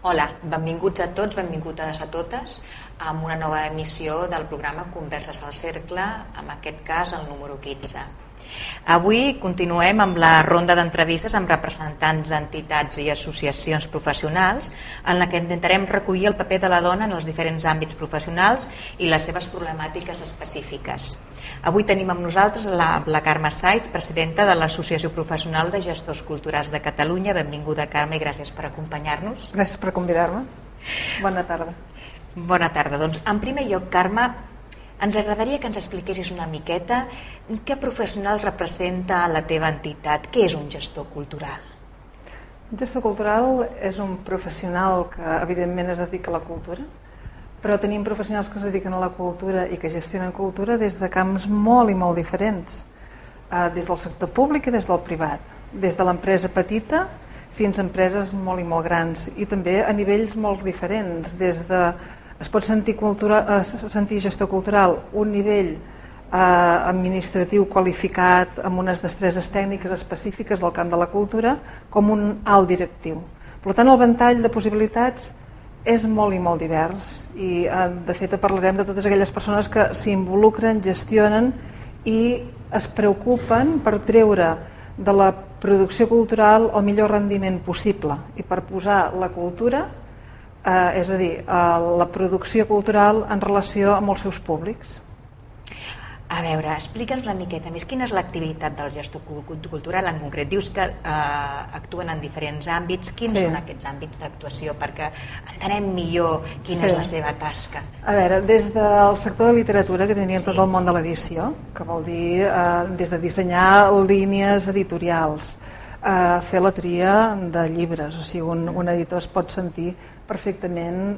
Hola, benvinguts a tots, benvingudes a totes a una nova emissió del programa Converses al Cercle, en aquest cas el número 15. Avui continuem amb la ronda d'entrevistes amb representants d'entitats i associacions professionals en la que intentarem recollir el paper de la dona en els diferents àmbits professionals i les seves problemàtiques específiques. Avui tenim amb nosaltres la Carme Saix, presidenta de l'Associació Professional de Gestors Culturals de Catalunya. Benvinguda, Carme, i gràcies per acompanyar-nos. Gràcies per convidar-me. Bona tarda. Bona tarda. Doncs, en primer lloc, Carme, ens agradaria que ens expliquessis una miqueta què professionals representa la teva entitat. Què és un gestor cultural? Un gestor cultural és un professional que evidentment es dedica a la cultura, però tenim professionals que es dediquen a la cultura i que gestionen cultura des de camps molt i molt diferents, des del sector públic i des del privat, des de l'empresa petita fins a empreses molt i molt grans, i també a nivells molt diferents. Es pot sentir gestor cultural un nivell administratiu qualificat amb unes destreses tècniques específiques del camp de la cultura, com un alt directiu. Per tant, el ventall de possibilitats és molt i molt divers, i de fet parlarem de totes aquelles persones que s'involucren, gestionen i es preocupen per treure de la producció cultural el millor rendiment possible i per posar la cultura, és a dir, la producció cultural en relació amb els seus públics. A veure, explica'ns una miqueta més quina és l'activitat del gestor cultural en concret. Dius que actuen en diferents àmbits. Quins són aquests àmbits d'actuació perquè entenem millor quina és la seva tasca? A veure, des del sector de literatura, que teníem tot el món de l'edició, que vol dir des de dissenyar línies editorials, fer la tria de llibres, o sigui, un editor es pot sentir perfectament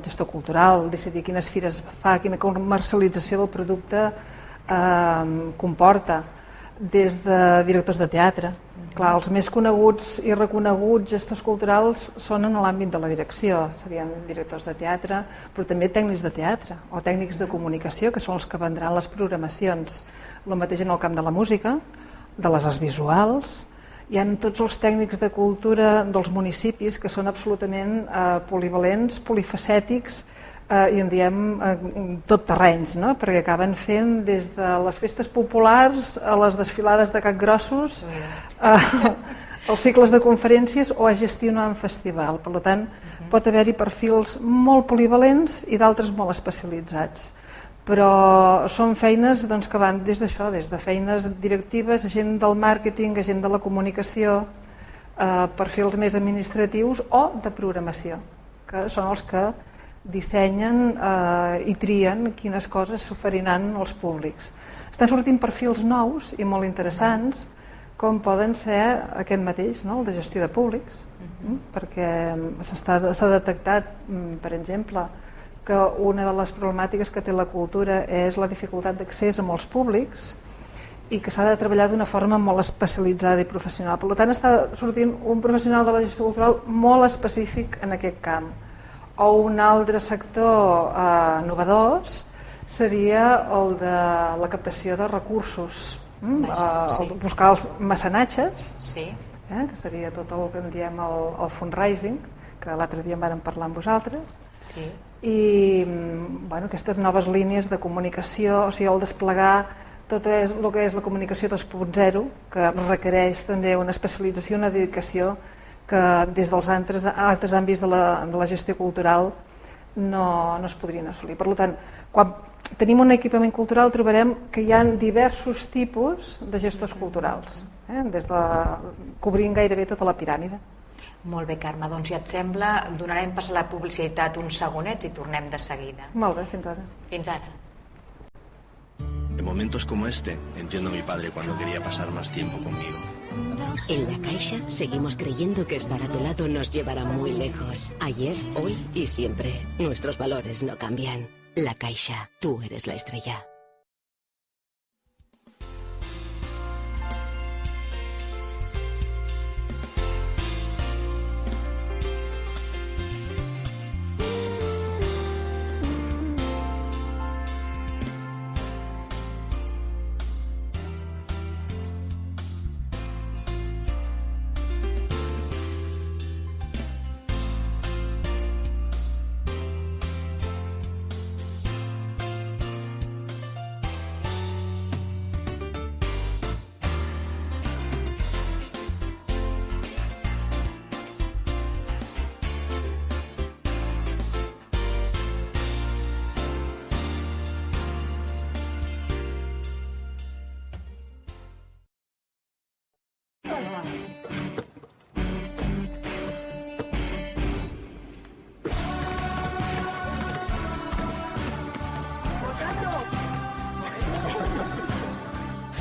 gestor cultural, decidir quines fires fa, quina comercialització del producte comporta, des de directors de teatre. Clar, els més coneguts i reconeguts gestors culturals són en l'àmbit de la direcció, serien directors de teatre, però també tècnics de teatre o tècnics de comunicació, que són els que vendran les programacions. El mateix en el camp de la música, de les arts visuals. Hi ha tots els tècnics de cultura dels municipis que són absolutament polivalents, polifacètics i en diem tot terrenys, no? Perquè acaben fent des de les festes populars a les desfilades de capgrossos, els cicles de conferències o a gestionar un festival. Per tant, pot haver-hi perfils molt polivalents i d'altres molt especialitzats. Però són feines que van des d'això, des de feines directives, gent del màrqueting, gent de la comunicació, perfils més administratius o de programació, que són els que dissenyen i trien quines coses s'oferiran als públics. Estan sortint perfils nous i molt interessants, com poden ser aquest mateix, el de gestió de públics, perquè s'ha detectat, per exemple, que una de les problemàtiques que té la cultura és la dificultat d'accés a molts públics i que s'ha de treballar d'una forma molt especialitzada i professional. Per tant, està sortint un professional de la gestió cultural molt específic en aquest camp. O un altre sector novedós seria el de la captació de recursos, buscar els mecenatges, que seria tot el que en diem el fundraising, que l'altre dia en vàrem parlar amb vosaltres, i aquestes noves línies de comunicació, o sigui, el desplegar tot el que és la comunicació 2.0, que requereix també una especialització, una dedicació que des dels altres àmbits de la gestió cultural no es podrien assolir. Per tant, quan tenim un equipament cultural trobarem que hi ha diversos tipus de gestors culturals, des de cobrint gairebé tota la piràmide. Molt bé, Carme, doncs si et sembla donarem pas a la publicitat uns segonets i tornem de seguida. Molt bé, fins ara. Fins ara. En momentos como este, entiendo a mi padre cuando quería pasar más tiempo conmigo. En La Caixa seguimos creyendo que estar a tu lado nos llevará muy lejos. Ayer, hoy y siempre. Nuestros valores no cambian. La Caixa, tú eres la estrella.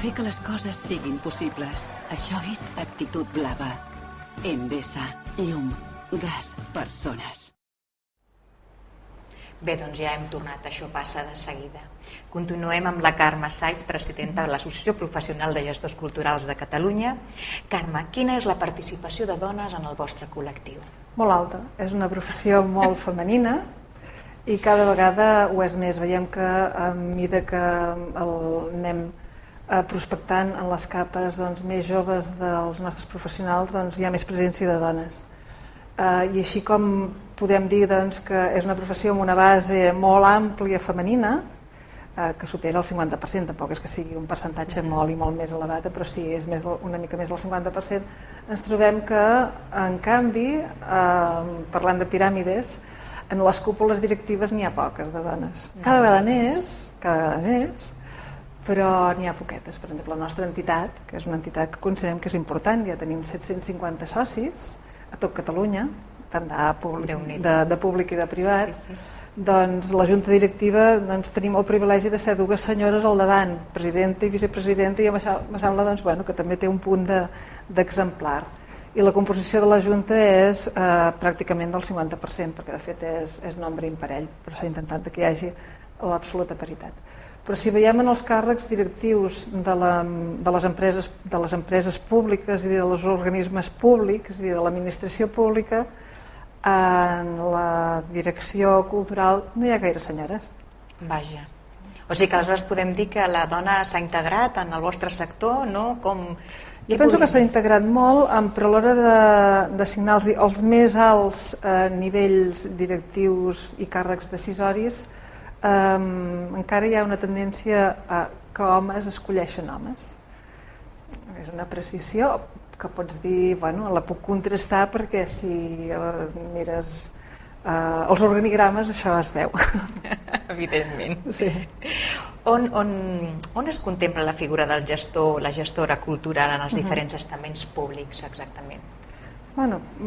fer que les coses siguin possibles. Això és Actitud Blava. Endesa, llum, gas, persones. Bé, doncs ja hem tornat, això passa de seguida. Continuem amb la Carme Saix, presidenta de l'Associació Professional de Gestors Culturals de Catalunya. Carme, quina és la participació de dones en el vostre col·lectiu? Molt alta, és una professió molt femenina i cada vegada ho és més. Veiem que a mesura que anem prospectant en les capes més joves dels nostres professionals, hi ha més presència de dones. I així com podem dir que és una professió amb una base molt àmplia femenina, que supera el 50%, tampoc és que sigui un percentatge molt i molt més elevat, però sí, és una mica més del 50%, ens trobem que, en canvi, parlant de piràmides, en les cúpules directives n'hi ha poques de dones. Cada vegada més, però n'hi ha poquetes. Per exemple, la nostra entitat, que és una entitat que considerem que és important, ja tenim 750 socis a tot Catalunya, tant de públic i de privat, doncs la junta directiva tenim el privilegi de ser dues senyores al davant, presidenta i vicepresidenta, i em sembla que també té un punt d'exemplar. I la composició de la junta és pràcticament del 50%, perquè de fet és nombre imparell, però s'ha intentat que hi hagi l'absoluta paritat. Però si veiem en els càrrecs directius de les empreses públiques i dels organismes públics i de l'administració pública, en la direcció cultural no hi ha gaire senyores. Vaja. O sigui que aleshores podem dir que la dona s'ha integrat en el vostre sector, no? Jo penso que s'ha integrat molt, però a l'hora d'assignar els més alts nivells directius i càrrecs decisoris, encara hi ha una tendència que homes escolleixen homes. És una apreciació que pots dir, la puc contrastar perquè si mires els organigrames això es veu. Evidentment. Sí. On es contempla la figura del gestor o la gestora cultural en els diferents estaments públics exactament?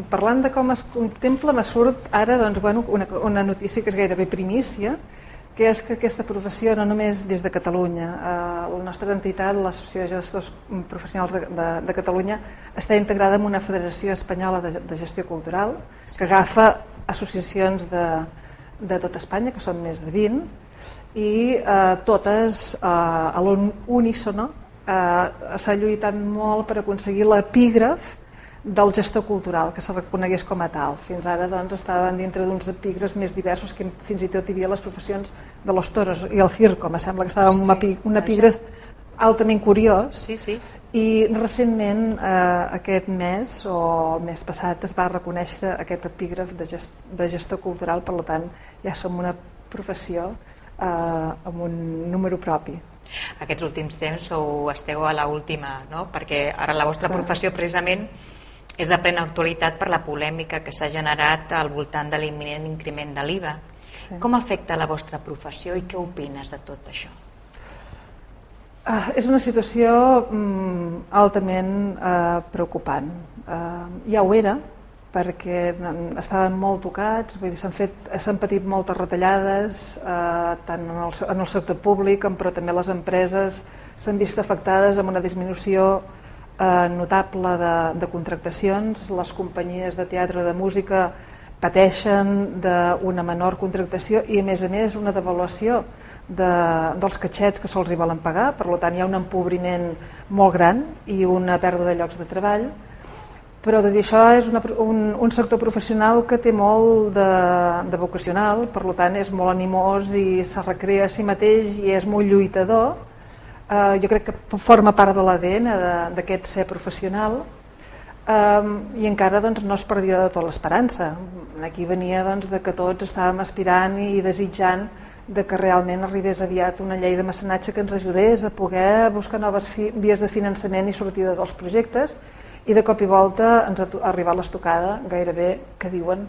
Parlant de com es contempla, me surt ara una notícia que és gairebé primícia, que és que aquesta professió, no només des de Catalunya, la nostra entitat, l'Associació de Gestors Professionals de Catalunya, està integrada en una federació espanyola de gestió cultural que agafa associacions de tot Espanya, que són més de 20, i totes a l'unísono s'ha lluitat molt per aconseguir l'epígraf del gestor cultural, que se reconegués com a tal. Fins ara estaven dintre d'uns epígrafs més diversos, que fins i tot hi havia les professions de los toros i el circo. Me sembla que estava un epígraf altament curiós. I recentment, aquest mes o el mes passat, es va reconèixer aquest epígraf de gestor cultural, per tant ja som una professió amb un número propi. Aquests últims temps esteu a l'última, no? Perquè ara la vostra professió precisament és de plena actualitat per la polèmica que s'ha generat al voltant de l'imminent increment de l'IVA. Com afecta la vostra professió i què opines de tot això? És una situació altament preocupant. Ja ho era, perquè estaven molt tocats, s'han patit moltes retallades, tant en el sector públic, però també les empreses s'han vist afectades amb una disminució notable de contractacions. Les companyies de teatre o de música pateixen d'una menor contractació i a més una devaluació dels catxets que se'ls hi volen pagar, per tant hi ha un empobriment molt gran i una pèrdua de llocs de treball. Però de dir això, és un sector professional que té molt de vocacional, per tant és molt animós i se recrea a si mateix i és molt lluitador. Jo crec que forma part de l'ADN d'aquest ser professional i encara no es perdia de tot l'esperança. Aquí venia de que tots estàvem aspirant i desitjant que realment arribés aviat una llei de mecenatge que ens ajudés a poder buscar noves vies de finançament i sortida dels projectes, i de cop i volta ens ha arribat l'estocada gairebé que diuen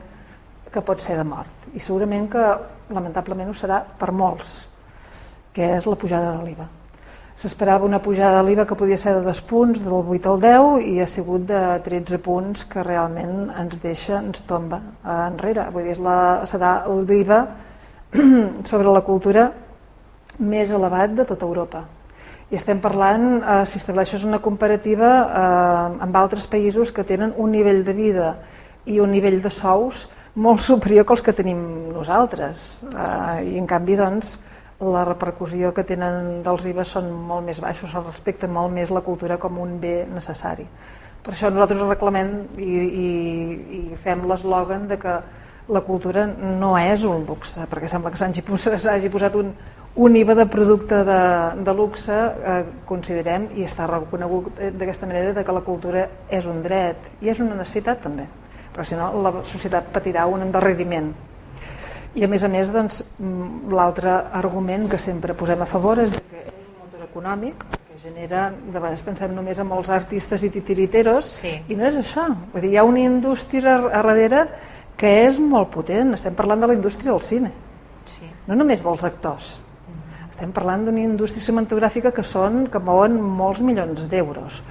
que pot ser de mort, i segurament que lamentablement ho serà per molts, que és la pujada de l'IVA. S'esperava una pujada de l'IVA que podia ser de 2 punts, del 8 al 10, i ha sigut de 13 punts, que realment ens tomba enrere. Vull dir, serà l'IVA sobre la cultura més elevat de tota Europa. I estem parlant, si estableixes una comparativa amb altres països que tenen un nivell de vida i un nivell de sous molt superior que els que tenim nosaltres. I en canvi, doncs, la repercussió que tenen dels IVA són molt més baixos, es respecta molt més la cultura com un bé necessari. Per això nosaltres reclamem i fem l'eslògan de que la cultura no és un luxe, perquè sembla que s'hagi posat un IVA de producte de luxe, considerem, i està reconegut d'aquesta manera, que la cultura és un dret i és una necessitat també, però si no la societat patirà un endarreriment. I a més, doncs, l'altre argument que sempre posem a favor és que és un motor econòmic, que genera, de vegades pensem només en els artistes i titiriteros, i no és això. Vull dir, hi ha una indústria a darrere que és molt potent. Estem parlant de la indústria del cine, no només dels actors. Estem parlant d'una indústria cinematogràfica que mouen molts milions d'euros.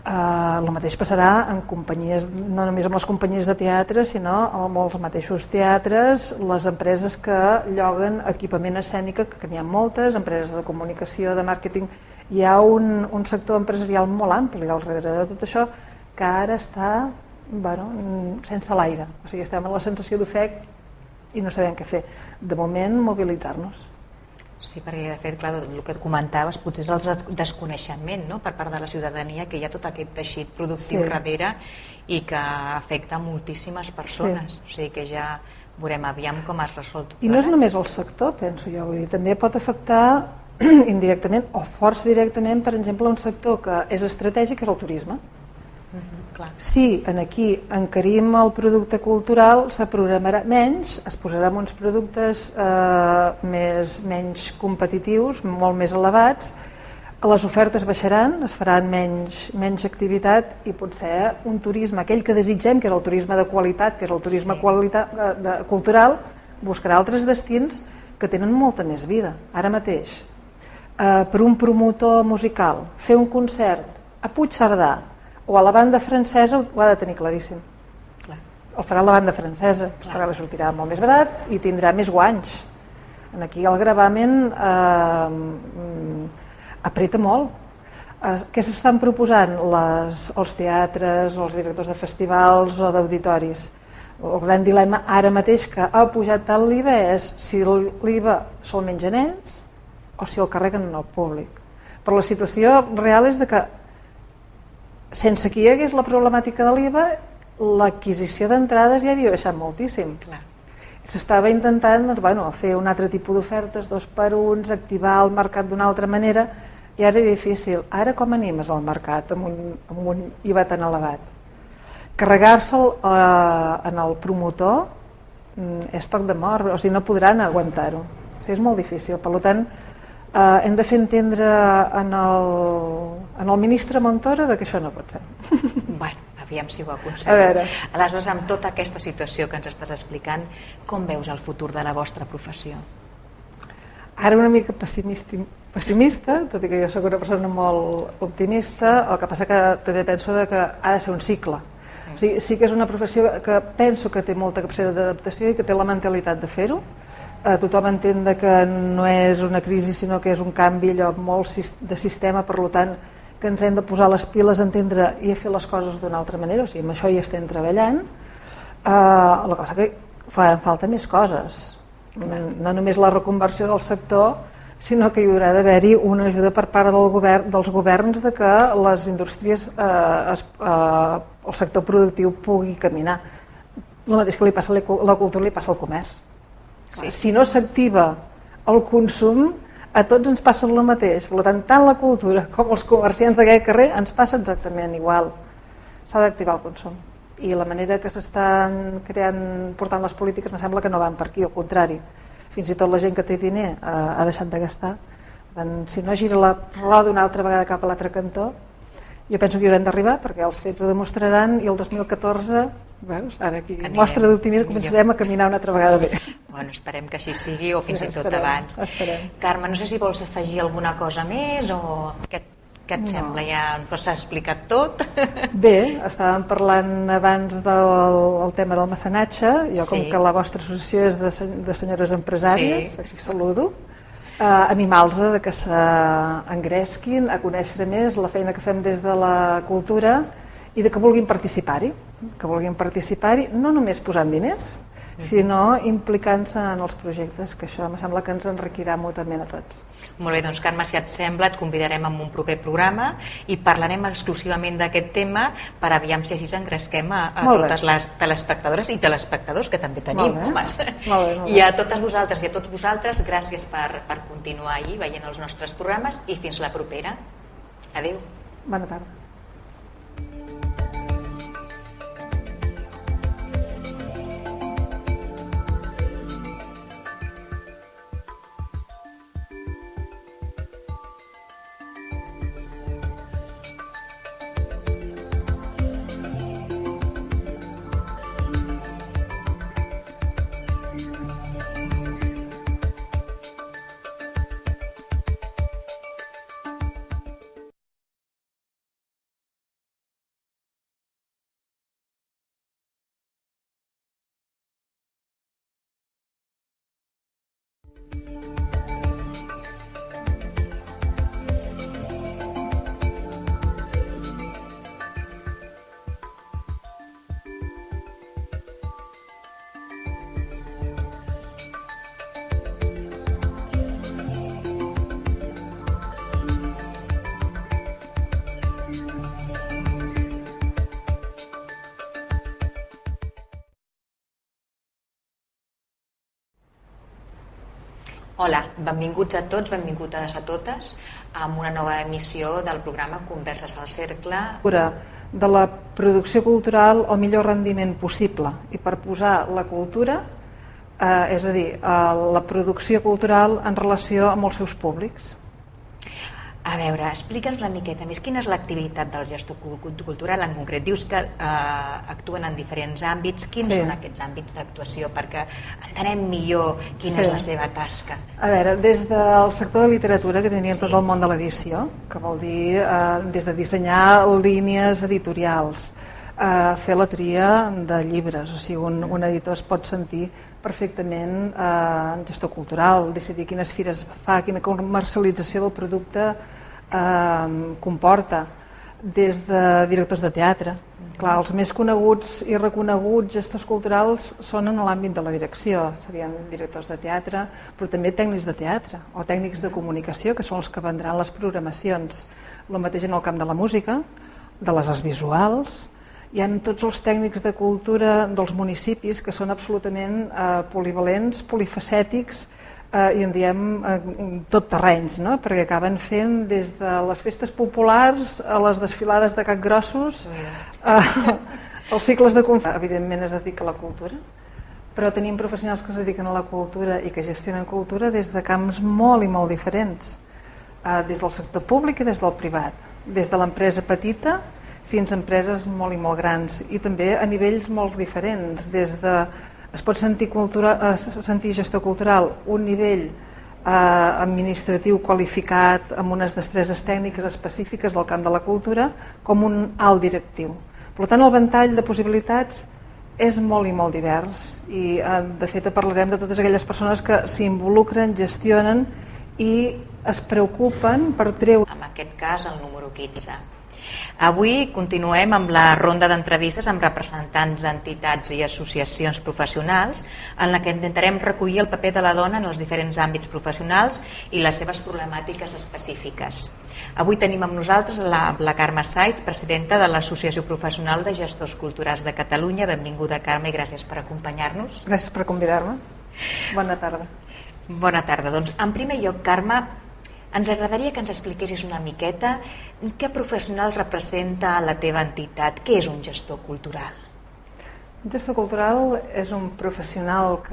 El mateix passarà en companyies, no només amb les companyies de teatre, sinó amb els mateixos teatres, les empreses que lloguen equipament escènic, que n'hi ha moltes, empreses de comunicació, de màrqueting. Hi ha un sector empresarial molt ampli al darrere de tot això que ara està sense l'aire. O sigui, estem en la sensació d'ofec i no sabem què fer. De moment, mobilitzar-nos. Sí, perquè de fet, clar, el que et comentaves potser és el desconeixement, no?, per part de la ciutadania, que hi ha tot aquest teixit productiu darrere i que afecta moltíssimes persones. O sigui que ja veurem aviam com es resol tot. I no és només el sector, penso jo, vull dir, també pot afectar indirectament o força directament, per exemple, un sector que és estratègic, que és el turisme. Si aquí encarim el producte cultural, se programarà menys, es posarà uns productes menys competitius, molt més elevats, les ofertes baixaran, es faran menys activitat i potser un turisme, aquell que desitgem, que és el turisme de qualitat, que és el turisme cultural, buscarà altres destins que tenen molta més vida. Ara mateix, per un promotor musical, fer un concert a Puigcerdà o a la banda francesa ho ha de tenir claríssim. El farà la banda francesa, perquè li sortirà molt més barat i tindrà més guanys. Aquí el gravamen apreta molt. Què s'estan proposant els teatres, els directors de festivals o d'auditoris? El gran dilema ara mateix que ha pujat tant l'IVA és si l'IVA se'l mengen ells o si el carreguen al públic. Però la situació real és que sense que hi hagués la problemàtica de l'IVA, l'adquisició d'entrades ja havia baixat moltíssim. S'estava intentant fer un altre tipus d'ofertes, 2x1, activar el mercat d'una altra manera, i ara és difícil. Ara com animes el mercat amb un IVA tan elevat? Carregar-se'l en el promotor és toc de mort, o sigui, no podran aguantar-ho. O sigui, és molt difícil, per tant, hem de fer entendre en el ministre Montoro que això no pot ser. Bueno, aviam si ho aconseguim. Aleshores, amb tota aquesta situació que ens estàs explicant, com veus el futur de la vostra professió? Ara una mica pessimista, tot i que jo soc una persona molt optimista, el que passa que també penso que ha de ser un cicle. O sigui, sí que és una professió que penso que té molta capacitat d'adaptació i que té la mentalitat de fer-ho. Tothom entén que no és una crisi sinó que és un canvi molt de sistema, per tant que ens hem de posar les piles a entendre i a fer les coses d'una altra manera, o sigui, amb això hi estem treballant. La cosa que faran falta més coses, no només la reconversió del sector, sinó que hi haurà d'haver-hi una ajuda per part dels governs de que les indústries, el sector productiu pugui caminar. El mateix que li passa a la cultura li passa al comerç. Si no s'activa el consum, a tots ens passa el mateix. Per tant, tant la cultura com els comerciants d'aquest carrer ens passa exactament igual. S'ha d'activar el consum. I la manera que s'estan portant les polítiques em sembla que no van per aquí, al contrari. Fins i tot la gent que té diner ha deixat de gastar. Per tant, si no gira la roda una altra vegada cap a l'altre cantó, jo penso que hi haurem d'arribar, perquè els fets ho demostraran, i el 2014... Veus? Ara aquí, mostra d'optimisme, començarem a caminar una altra vegada bé. Bueno, esperem que així sigui, o fins i tot abans. Esperem. Carme, no sé si vols afegir alguna cosa més o què et sembla? Ja s'ha explicat tot? Bé, estàvem parlant abans del tema del mecenatge. Jo, com que la vostra associació és de senyores empresàries, aquí saludo. animals de que s'engresquin, a conèixer més la feina que fem des de la cultura i de que vulguin participar-hi, no només posant diners, sinó implicant-se en els projectes, que això em sembla que ens enriquirà mútuament a tots. Molt bé, doncs Carme, si et sembla, et convidarem a un proper programa i parlarem exclusivament d'aquest tema per aviam si així engresquem a totes les telespectadores i telespectadors que també tenim, homes. I a totes vosaltres i a tots vosaltres, gràcies per continuar ahir veient els nostres programes i fins la propera. Adéu. Bona tarda. Hola, benvinguts a tots, benvingudes a totes a una nova emissió del programa Converses al Cercle. De la producció cultural al millor rendiment possible i per posar la cultura, és a dir, la producció cultural en relació amb els seus públics. A veure, explica'ns una miqueta més quina és l'activitat del gestor cultural en concret. Dius que actuen en diferents àmbits. Quins són aquests àmbits d'actuació? Perquè entenem millor quina és la seva tasca. A veure, des del sector de literatura, que teníem tot el món de l'edició, que vol dir des de dissenyar línies editorials, fer la tria de llibres, o sigui, un editor es pot sentir perfectament en gestor cultural, decidir quines fires fa, quina comercialització del producte comporta, des de directors de teatre. Clar, els més coneguts i reconeguts gestors culturals són en l'àmbit de la direcció, serien directors de teatre, però també tècnics de teatre o tècnics de comunicació, que són els que vendran les programacions. El mateix en el camp de la música, de les arts visuals. Hi ha tots els tècnics de cultura dels municipis que són absolutament polivalents, polifacètics i en diem tot terrenys, no? Perquè acaben fent des de les festes populars a les desfilades de capgrossos, els cicles de conferència. Evidentment es dedica a la cultura, però tenim professionals que es dediquen a la cultura i que gestionen cultura des de camps molt i molt diferents, des del sector públic i des del privat, des de l'empresa petita fins a empreses molt i molt grans i també a nivells molt diferents, des de es pot sentir gestor cultural un nivell administratiu qualificat amb unes destreses tècniques específiques del camp de la cultura com un alt directiu. Per tant, el ventall de possibilitats és molt i molt divers i de fet parlarem de totes aquelles persones que s'involucren, gestionen i es preocupen per treure. En aquest cas el número 15. Avui continuem amb la ronda d'entrevistes amb representants d'entitats i associacions professionals en la que intentarem recollir el paper de la dona en els diferents àmbits professionals i les seves problemàtiques específiques. Avui tenim amb nosaltres la Carme Saix, presidenta de l'Associació Professional de Gestors Culturals de Catalunya. Benvinguda, Carme, i gràcies per acompanyar-nos. Gràcies per convidar-me. Bona tarda. Bona tarda. Doncs, en primer lloc, Carme, ens agradaria que ens expliquessis una miqueta què professionals representa la teva entitat. Què és un gestor cultural? Un gestor cultural és un professional que